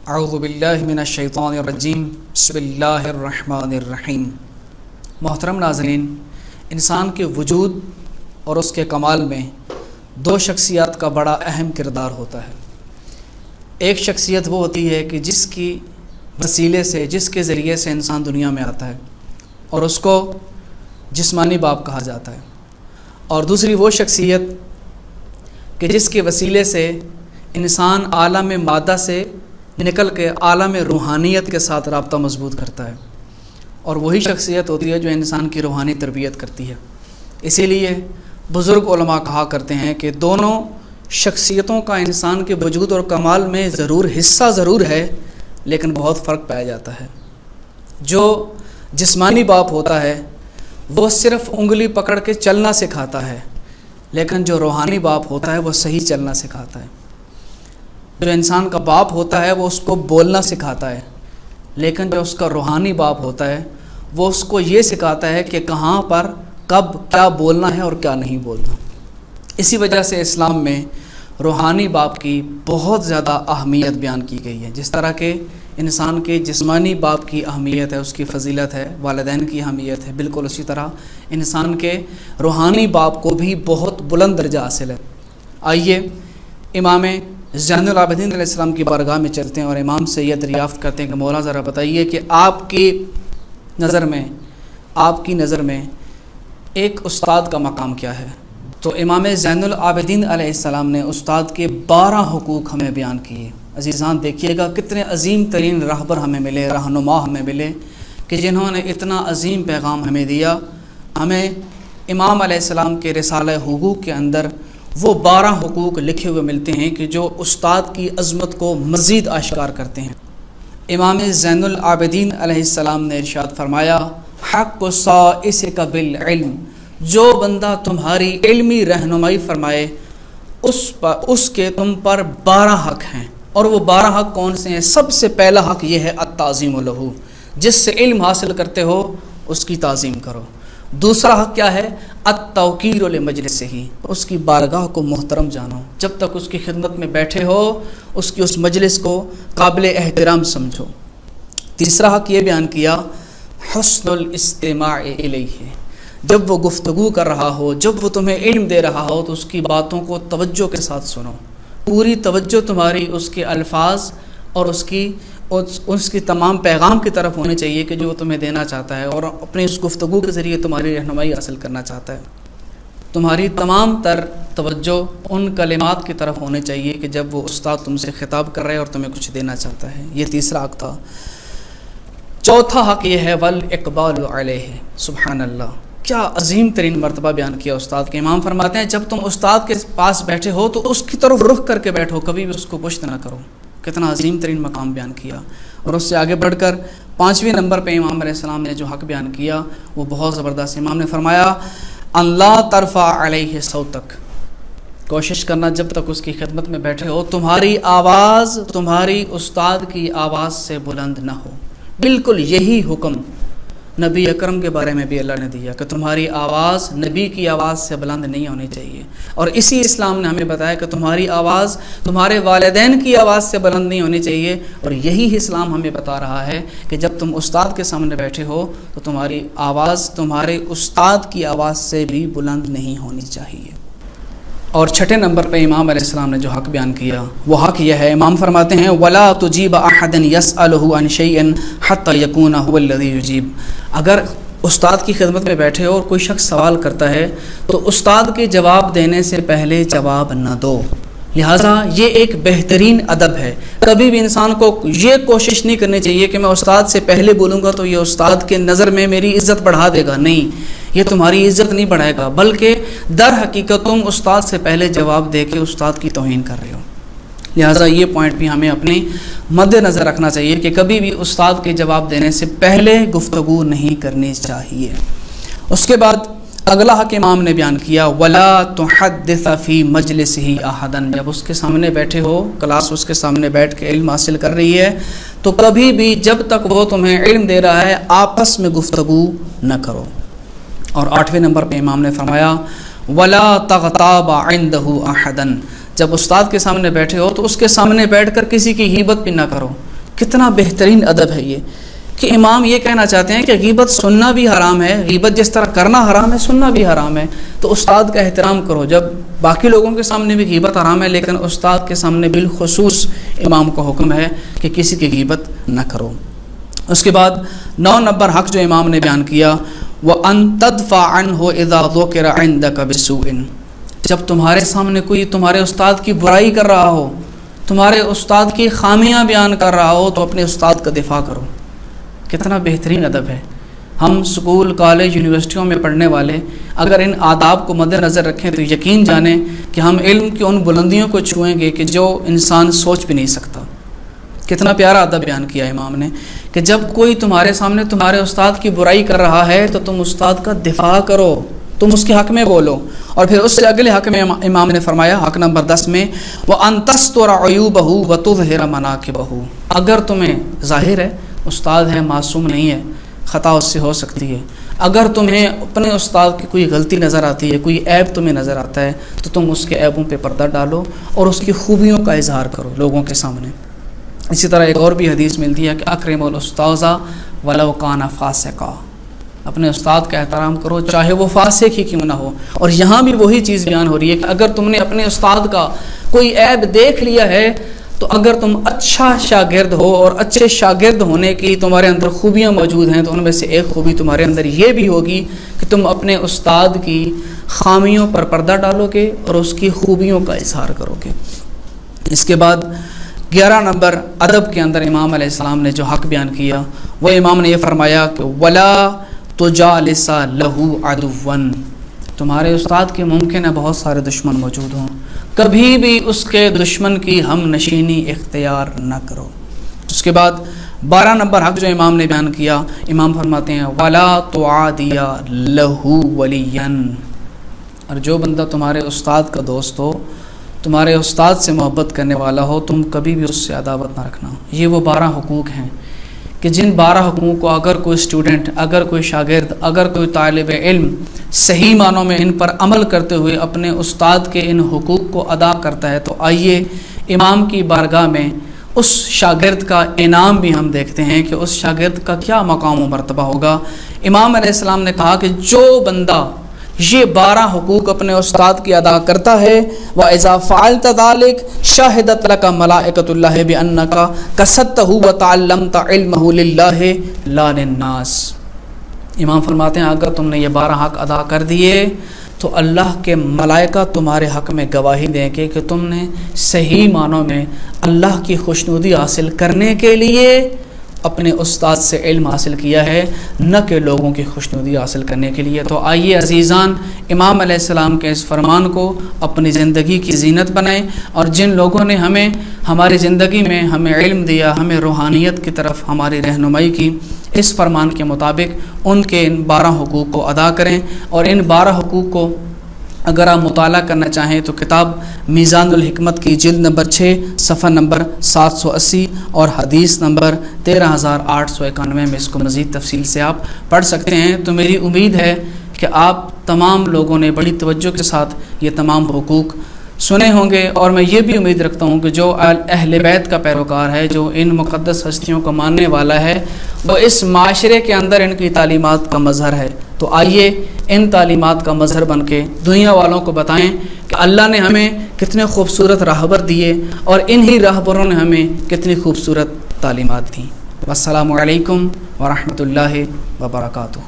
اعوذ باللہ من الشیطان الرجیم بسم اللہ الرحمن الرحیم۔ محترم ناظرین، انسان کے وجود اور اس کے کمال میں دو شخصیات کا بڑا اہم کردار ہوتا ہے۔ ایک شخصیت وہ ہوتی ہے کہ جس کی وسیلے سے، جس کے ذریعے سے انسان دنیا میں آتا ہے اور اس کو جسمانی باپ کہا جاتا ہے، اور دوسری وہ شخصیت کہ جس کے وسیلے سے انسان عالم مادہ سے نکل کے عالم روحانیت کے ساتھ رابطہ مضبوط کرتا ہے، اور وہی شخصیت ہوتی ہے جو انسان کی روحانی تربیت کرتی ہے۔ اسی لیے بزرگ علماء کہا کرتے ہیں کہ دونوں شخصیتوں کا انسان کے وجود اور کمال میں حصہ ضرور ہے، لیکن بہت فرق پایا جاتا ہے۔ جو جسمانی باپ ہوتا ہے وہ صرف انگلی پکڑ کے چلنا سکھاتا ہے، لیکن جو روحانی باپ ہوتا ہے وہ صحیح چلنا سکھاتا ہے۔ جو انسان کا باپ ہوتا ہے وہ اس کو بولنا سکھاتا ہے، لیکن جو اس کا روحانی باپ ہوتا ہے وہ اس کو یہ سکھاتا ہے کہ کہاں پر کب کیا بولنا ہے اور کیا نہیں بولنا۔ اسی وجہ سے اسلام میں روحانی باپ کی بہت زیادہ اہمیت بیان کی گئی ہے۔ جس طرح کہ انسان کے جسمانی باپ کی اہمیت ہے، اس کی فضیلت ہے، والدین کی اہمیت ہے، بالکل اسی طرح انسان کے روحانی باپ کو بھی بہت بلند درجہ حاصل ہے۔ آئیے امام زین العابدین علیہ السلام کی بارگاہ میں چلتے ہیں اور امام سے یہ دریافت کرتے ہیں کہ مولا ذرا بتائیے کہ آپ کی نظر میں ایک استاد کا مقام کیا ہے؟ تو امام زین العابدین علیہ السلام نے استاد کے 12 حقوق ہمیں بیان کیے۔ عزیزان دیکھیے گا کتنے عظیم ترین راہبر ہمیں ملے، رہنما ہمیں ملے کہ جنہوں نے اتنا عظیم پیغام ہمیں دیا۔ ہمیں امام علیہ السلام کے رسالہ حقوق کے اندر وہ 12 حقوق لکھے ہوئے ملتے ہیں کہ جو استاد کی عظمت کو مزید اشکار کرتے ہیں۔ امام زین العابدین علیہ السلام نے ارشاد فرمایا، حق صائصک بالعلم، جو بندہ تمہاری علمی رہنمائی فرمائے اس کے تم پر 12 حق ہیں، اور وہ 12 حق کون سے ہیں؟ سب سے پہلا حق یہ ہے التعظیم لہ، جس سے علم حاصل کرتے ہو اس کی تعظیم کرو۔ دوسرا حق کیا ہے؟ التوقیر لمجلسہ، اس کی بارگاہ کو محترم جانو، جب تک اس کی خدمت میں بیٹھے ہو اس کی اس مجلس کو قابل احترام سمجھو۔ تیسرا حق یہ بیان کیا حسن الاستماع الیہ، جب وہ گفتگو کر رہا ہو، جب وہ تمہیں علم دے رہا ہو تو اس کی باتوں کو توجہ کے ساتھ سنو، پوری توجہ تمہاری اس کے الفاظ اور اس کی تمام پیغام کی طرف ہونی چاہیے کہ جو وہ تمہیں دینا چاہتا ہے، اور اپنی اس گفتگو کے ذریعے تمہاری رہنمائی حاصل کرنا چاہتا ہے۔ تمہاری تمام تر توجہ ان کلمات کی طرف ہونی چاہیے کہ جب وہ استاد تم سے خطاب کر رہے اور تمہیں کچھ دینا چاہتا ہے۔ یہ تیسرا حق تھا۔ چوتھا حق یہ ہے والاقبال علیہ، سبحان اللہ، کیا عظیم ترین مرتبہ بیان کیا استاد کے۔ امام فرماتے ہیں جب تم استاد کے پاس بیٹھے ہو تو اس کی طرف رخ کر کے بیٹھو، کبھی بھی اس کو پشت نہ کرو۔ کتنا عظیم ترین مقام بیان کیا۔ اور اس سے آگے بڑھ کر 5ویں نمبر پہ امام علیہ السلام نے جو حق بیان کیا وہ بہت زبردست۔ امام نے فرمایا ان لا ترفع علیہ صوتک، کوشش کرنا جب تک اس کی خدمت میں بیٹھے ہو تمہاری آواز تمہاری استاد کی آواز سے بلند نہ ہو۔ بالکل یہی حکم نبی اکرم کے بارے میں بھی اللہ نے دیا کہ تمہاری آواز نبی کی آواز سے بلند نہیں ہونی چاہیے، اور اسی اسلام نے ہمیں بتایا کہ تمہاری آواز تمہارے والدین کی آواز سے بلند نہیں ہونی چاہیے، اور یہی اسلام ہمیں بتا رہا ہے کہ جب تم استاد کے سامنے بیٹھے ہو تو تمہاری آواز تمہارے استاد کی آواز سے بھی بلند نہیں ہونی چاہیے۔ اور 6 نمبر پہ امام علیہ السلام نے جو حق بیان کیا وہ حق یہ ہے، امام فرماتے ہیں وَلَا تُجِيبَ أَحَدًا يَسْأَلُهُ عَنْ شَيْءٍ حَتَّى يَكُونَ هُوَ الَّذِي يُجِيبُ، اگر استاد کی خدمت میں بیٹھے ہو اور کوئی شخص سوال کرتا ہے تو استاد کے جواب دینے سے پہلے جواب نہ دو۔ لہٰذا یہ ایک بہترین ادب ہے۔ کبھی بھی انسان کو یہ کوشش نہیں کرنی چاہیے کہ میں استاد سے پہلے بولوں گا تو یہ استاد کے نظر میں میری عزت بڑھا دے گا، نہیں، یہ تمہاری عزت نہیں بڑھائے گا، بلکہ در حقیقت تم استاد سے پہلے جواب دے کے استاد کی توہین کر رہے ہو۔ لہٰذا یہ پوائنٹ بھی ہمیں اپنے مد نظر رکھنا چاہیے کہ کبھی بھی استاد کے جواب دینے سے پہلے گفتگو نہیں کرنی چاہیے۔ اس کے بعد اگلا حق امام نے بیان کیا وَلَا تُحَدِّثَ فِي مَجْلِسِهِ أَحَدًا، جب اس کے سامنے بیٹھے ہو، کلاس اس کے سامنے بیٹھ کے علم حاصل کر رہی ہے تو کبھی بھی جب تک وہ تمہیں علم دے رہا ہے آپس میں گفتگو نہ کرو۔ اور 8ویں نمبر پہ امام نے فرمایا وَلَا تَغْتَابَ عِنْدَهُ أَحَدًا، جب استاد کے سامنے بیٹھے ہو تو اس کے سامنے بیٹھ کر کسی کی غیبت بھی نہ کرو، کتنا بہترین ادب ہے یہ کہ امام یہ کہنا چاہتے ہیں کہ غیبت سننا بھی حرام ہے، غیبت جس طرح کرنا حرام ہے سننا بھی حرام ہے، تو استاد کا احترام کرو۔ جب باقی لوگوں کے سامنے بھی غیبت حرام ہے لیکن استاد کے سامنے بالخصوص امام کو حکم ہے کہ کسی کی غیبت نہ کرو۔ اس کے بعد 9 نمبر حق جو امام نے بیان کیا، وَأَن تَدْفَعْ عَنْهُ إِذَا ذُكِرَ عِنْدَكَ بِسُوءٍ، جب تمہارے سامنے کوئی تمہارے استاد کی برائی کر رہا ہو، تمہارے استاد کی خامیاں بیان کر رہا ہو، تو اپنے استاد کا دفاع کرو۔ کتنا بہترین ادب ہے۔ ہم سکول، کالج، یونیورسٹیوں میں پڑھنے والے اگر ان آداب کو مد نظر رکھیں تو یقین جانیں کہ ہم علم کی ان بلندیوں کو چھوئیں گے کہ جو انسان سوچ بھی نہیں سکتا۔ کتنا پیارا ادب بیان کیا امام نے کہ جب کوئی تمہارے سامنے تمہارے استاد کی برائی کر رہا ہے تو تم استاد کا دفاع کرو، تم اس کے حق میں بولو۔ اور پھر اس سے اگلے حق میں امام نے فرمایا حق نمبر 10 میں وَأَن تَسْتُرَ عُيُوبَهُ وَتُظْهِرَ مَنَاكِبَهُ، اگر تمہیں ظاہر ہے استاد ہے، معصوم نہیں ہے، خطا اس سے ہو سکتی ہے، اگر تمہیں اپنے استاد کی کوئی غلطی نظر آتی ہے، کوئی عیب تمہیں نظر آتا ہے تو تم اس کے عیبوں پہ پردہ ڈالو اور اس کی خوبیوں کا اظہار کرو لوگوں کے سامنے۔ اسی طرح ایک اور بھی حدیث ملتی ہے کہ اکرم الاستاذ ولو کان فاسقا، اپنے استاد کا احترام کرو چاہے وہ فاسق ہی کیوں نہ ہو۔ اور یہاں بھی وہی چیز بیان ہو رہی ہے کہ اگر تم نے اپنے استاد کا کوئی عیب دیکھ لیا ہے تو اگر تم اچھا شاگرد ہو اور اچھے شاگرد ہونے کی تمہارے اندر خوبیاں موجود ہیں تو ان میں سے ایک خوبی تمہارے اندر یہ بھی ہوگی کہ تم اپنے استاد کی خامیوں پر پردہ ڈالو گے اور اس کی خوبیوں کا اظہار کرو گے۔ اس کے بعد 11 نمبر ادب کے اندر امام علیہ السلام نے جو حق بیان کیا وہ امام نے یہ فرمایا کہ وَلَا تُجَالِسَ لَهُ عَدُوًّا، تمہارے استاد کے ممکن ہے بہت سارے دشمن موجود ہوں، کبھی بھی اس کے دشمن کی ہم نشینی اختیار نہ کرو۔ اس کے بعد 12 نمبر حق جو امام نے بیان کیا، امام فرماتے ہیں وَلَا تُعَادِيَ لَهُ وَلِيًّا، اور جو بندہ تمہارے استاد کا دوست ہو، تمہارے استاد سے محبت کرنے والا ہو، تم کبھی بھی اس سے عداوت نہ رکھنا۔ یہ وہ 12 حقوق ہیں کہ جن 12 حقوق کو اگر کوئی اسٹوڈنٹ، اگر کوئی شاگرد، اگر کوئی طالب علم صحیح معنوں میں ان پر عمل کرتے ہوئے اپنے استاد کے ان حقوق کو ادا کرتا ہے تو آئیے امام کی بارگاہ میں اس شاگرد کا انعام بھی ہم دیکھتے ہیں کہ اس شاگرد کا کیا مقام و مرتبہ ہوگا۔ امام علیہ السلام نے کہا کہ جو بندہ یہ 12 حقوق اپنے استاد کی ادا کرتا ہے وَإِذَا فَعَلْتَ ذَلِكَ شَهِدَتْ لَكَ مَلَائِكَةُ اللَّهِ بِأَنَّكَ كَسَبْتَهُ وَتَعَلَّمْتَ عِلْمَهُ لِلَّهِ لَا لِلنَّاسِ۔ امام فرماتے ہیں اگر تم نے یہ 12 حق ادا کر دیے تو اللہ کے ملائکہ تمہارے حق میں گواہی دیں گے کہ تم نے صحیح معنوں میں اللہ کی خوشنودی حاصل کرنے کے لیے اپنے استاد سے علم حاصل کیا ہے، نہ کہ لوگوں کی خوشنودی حاصل کرنے کے لیے۔ تو آئیے عزیزان امام علیہ السلام کے اس فرمان کو اپنی زندگی کی زینت بنائیں، اور جن لوگوں نے ہماری زندگی میں ہمیں علم دیا، ہمیں روحانیت کی طرف ہماری رہنمائی کی، اس فرمان کے مطابق ان کے ان 12 حقوق کو ادا کریں۔ اور ان 12 حقوق کو اگر آپ مطالعہ کرنا چاہیں تو کتاب میزان الحکمت کی جلد نمبر 6 صفحہ نمبر 780 اور حدیث نمبر 13891 میں اس کو مزید تفصیل سے آپ پڑھ سکتے ہیں۔ تو میری امید ہے کہ آپ تمام لوگوں نے بڑی توجہ کے ساتھ یہ تمام حقوق سنے ہوں گے، اور میں یہ بھی امید رکھتا ہوں کہ جو اہل بیت کا پیروکار ہے، جو ان مقدس ہستیوں کو ماننے والا ہے، وہ اس معاشرے کے اندر ان کی تعلیمات کا مظہر ہے۔ تو آئیے ان تعلیمات کا مظہر بن کے دنیا والوں کو بتائیں کہ اللہ نے ہمیں کتنے خوبصورت راہبر دیے اور انہی راہبروں نے ہمیں کتنی خوبصورت تعلیمات دیں۔ السلام علیکم ورحمۃ اللہ وبرکاتہ۔